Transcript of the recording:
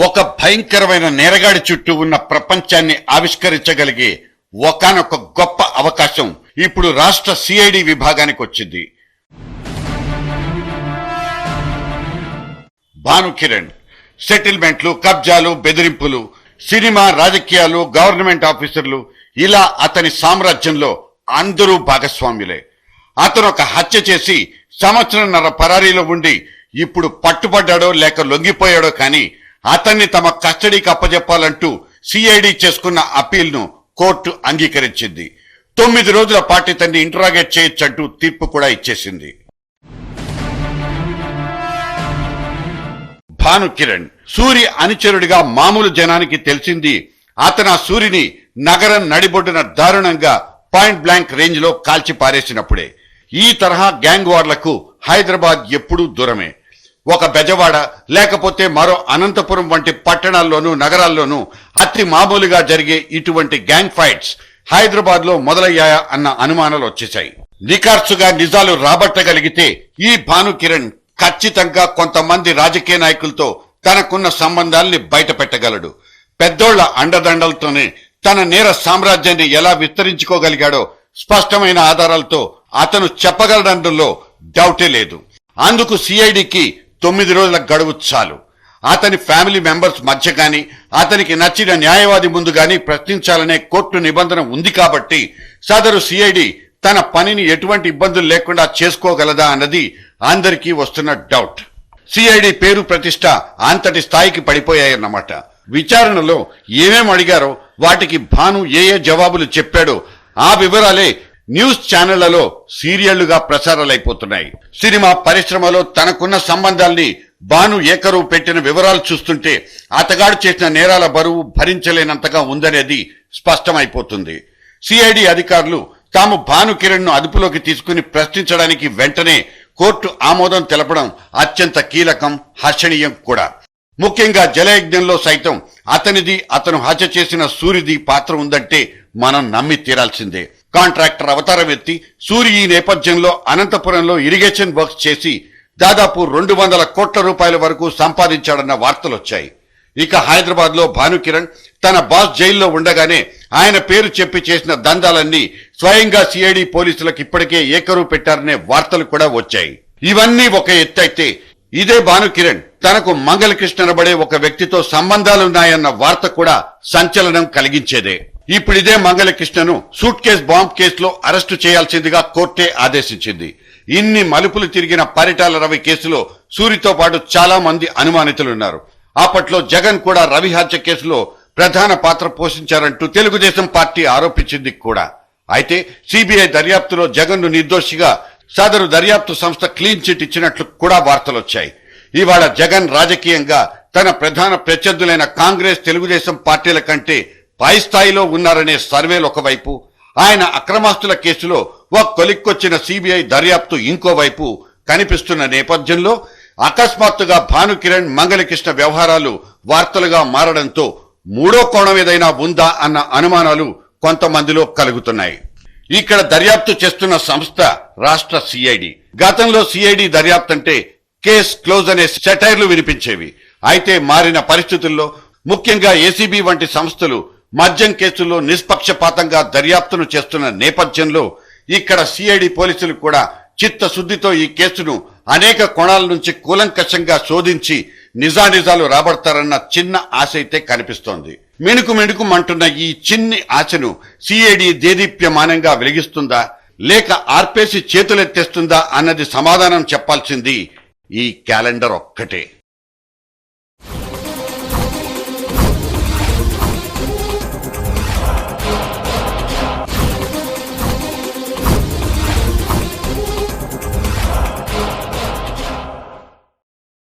ఒక భయంకరమైన నేరగాడి చుట్టూ ఉన్న ప్రపంచాన్ని ఆవిష్కరించగలిగే ఒకానొక గొప్ప అవకాశం ఇప్పుడు రాష్ట్ర సిఐడి విభాగానికి వచ్చింది. భానుకిరణ్ సెటిల్మెంట్లు, కబ్జాలు, బెదిరింపులు, సినిమా, రాజకీయాలు, గవర్నమెంట్ ఆఫీసర్లు, ఇలా అతని సామ్రాజ్యంలో అందరూ భాగస్వామ్యులే. అతను ఒక హత్య చేసి సంవత్సరంన్నర పరారీలో ఉండి ఇప్పుడు పట్టుబడ్డాడో లేక లొంగిపోయాడో కానీ అతన్ని తమ కస్టడీకి అప్పజెప్పాలంటూ సిఐడి చేసుకున్న అప్పీల్ ను కోర్టు అంగీకరించింది. 9 రోజుల పాటు ఇతన్ని ఇంటరాగేట్ చేయొచ్చంటూ తీర్పు కూడా ఇచ్చేసింది. భానుకిరణ్ సూరి అనుచరుడిగా మామూలు జనానికి తెలిసింది అతను ఆ సూరిని నగరం నడిబొడ్డున దారుణంగా పాయింట్ బ్లాంక్ రేంజ్ లో కాల్చి పారేసినప్పుడే. ఈ తరహా గ్యాంగ్ వార్లకు హైదరాబాద్ ఎప్పుడూ దూరమే. ఒక బెజవాడ లేకపోతే మరో అనంతపురం వంటి పట్టణాల్లోనూ నగరాల్లోనూ అతి మామూలుగా జరిగే ఇటువంటి గ్యాంగ్ ఫైట్స్ హైదరాబాద్ లో మొదలయ్యాయా అన్న అనుమానాలు వచ్చేశాయి. నికార్సుగా నిజాలు రాబట్టగలిగితే ఈ భానుకిరణ్ ఖచ్చితంగా కొంతమంది రాజకీయ నాయకులతో తనకున్న సంబంధాల్ని బయట పెట్టగలడు. పెద్దోళ్ల అండదండలతోనే తన నేర సామ్రాజ్యాన్ని ఎలా విస్తరించుకోగలిగాడో స్పష్టమైన ఆధారాలతో అతను చెప్పగలడంలో డౌటే లేదు. అందుకు సిఐడికి 9 రోజుల గడువు చాలు. అతని ఫ్యామిలీ మెంబర్స్ మధ్య గాని అతనికి నచ్చిన న్యాయవాది ముందు గాని ప్రశ్నించాలనే కోర్టు నిబంధన ఉంది కాబట్టి సదరు సిఐడి తన పనిని ఎటువంటి ఇబ్బందులు లేకుండా చేసుకోగలదా అన్నది అందరికీ వస్తున్న డౌట్. సిఐడి పేరు ప్రతిష్ట అంతటి స్థాయికి పడిపోయాయన్నమాట. విచారణలో ఏమేం అడిగారో వాటికి భాను ఏ జవాబులు చెప్పాడో ఆ వివరాలే న్యూస్ ఛానళ్లలో సీరియళ్లుగా ప్రసారాలైపోతున్నాయి. సినిమా పరిశ్రమలో తనకున్న సంబంధాల్ని భాను ఏకరువు పెట్టిన వివరాలు చూస్తుంటే అతగాడు చేసిన నేరాల బరువు భరించలేనంతగా ఉందనేది స్పష్టమైపోతుంది. సిఐడి అధికారులు తాము భానుకిరణ్ ను అదుపులోకి తీసుకుని ప్రశ్నించడానికి వెంటనే కోర్టు ఆమోదం తెలపడం అత్యంత కీలకం, హర్షణీయం కూడా. ముఖ్యంగా జలయజ్ఞంలో సైతం అతనిది, అతను హత్య చేసిన సూరిది పాత్ర ఉందంటే మనం నమ్మి తీరాల్సిందే. కాంట్రాక్టర్ అవతారం ఎత్తి సూరి ఈ నేపథ్యంలో అనంతపురంలో ఇరిగేషన్ వర్క్స్ చేసి దాదాపు 200 కోట్ల రూపాయల వరకు సంపాదించాడన్న వార్తలొచ్చాయి. ఇక హైదరాబాద్ లో భానుకిరణ్ తన బాస్ జైల్లో ఉండగానే ఆయన పేరు చెప్పి చేసిన దందాలన్నీ స్వయంగా సిఐడి పోలీసులకు ఇప్పటికే ఏకరువు పెట్టారనే వార్తలు కూడా వచ్చాయి. ఇవన్నీ ఒక ఎత్తైతే ఇదే భానుకిరణ్ తనకు మంగళకృష్ణనబడే ఒక వ్యక్తితో సంబంధాలున్నాయన్న వార్త కూడా సంచలనం కలిగించేదే. ఇప్పుడు ఇదే మంగళకృష్ణను సూట్ కేస్ బాంబ్ కేసులో అరెస్టు చేయాల్సిందిగా కోర్టే ఆదేశించింది. ఇన్ని మలుపులు తిరిగిన పరిటాల రవి కేసులో సూరితో పాటు చాలా మంది అనుమానితులున్నారు. అప్పట్లో జగన్ కూడా రవి హత్య కేసులో ప్రధాన పాత్ర పోషించారంటూ తెలుగుదేశం పార్టీ ఆరోపించింది కూడా. అయితే సిబిఐ దర్యాప్తులో జగన్ ను నిర్దోషిగా సదరు దర్యాప్తు సంస్థ క్లీన్ చిట్ ఇచ్చినట్లు కూడా వార్తలొచ్చాయి. ఇవాళ జగన్ రాజకీయంగా తన ప్రధాన ప్రత్యర్థులైన కాంగ్రెస్, తెలుగుదేశం పార్టీల కంటే పై స్థాయిలో ఉన్నారనే సర్వేలు ఒకవైపు, ఆయన అక్రమాస్తుల కేసులో ఒక కొలిక్కొచ్చిన సిబిఐ దర్యాప్తు ఇంకోవైపు కనిపిస్తున్న నేపథ్యంలో అకస్మాత్తుగా భానుకిరణ్, మంగళకృష్ణ వ్యవహారాలు వార్తలుగా మారడంతో మూడో కోణం ఏదైనా ఉందా అన్న అనుమానాలు కొంతమందిలో కలుగుతున్నాయి. ఇక్కడ దర్యాప్తు చేస్తున్న సంస్థ రాష్ట్ర సిఐడి. గతంలో సిఐడి దర్యాప్తు అంటే కేస్ క్లోజ్ అనే సెటైర్లు వినిపించేవి. అయితే మారిన పరిస్థితుల్లో ముఖ్యంగా ఏసీబీ వంటి సంస్థలు మద్యం కేసుల్లో నిష్పక్షపాతంగా దర్యాప్తును చేస్తున్న నేపథ్యంలో ఇక్కడ సిఐడి పోలీసులు కూడా చిత్తశుద్ధితో ఈ కేసును అనేక కోణాల నుంచి కూలంకషంగా శోధించి నిజానిజాలు రాబడతారన్న చిన్న ఆశ అయితే కనిపిస్తోంది. మిణుకుమంటున్న ఈ చిన్ని ఆశను సిఐడి దేదీప్యమానంగా వెలిగిస్తుందా లేక ఆర్పేసి చేతులెత్తేస్తుందా అన్నది సమాధానం చెప్పాల్సింది ఈ క్యాలెండర్ ఒక్కటే.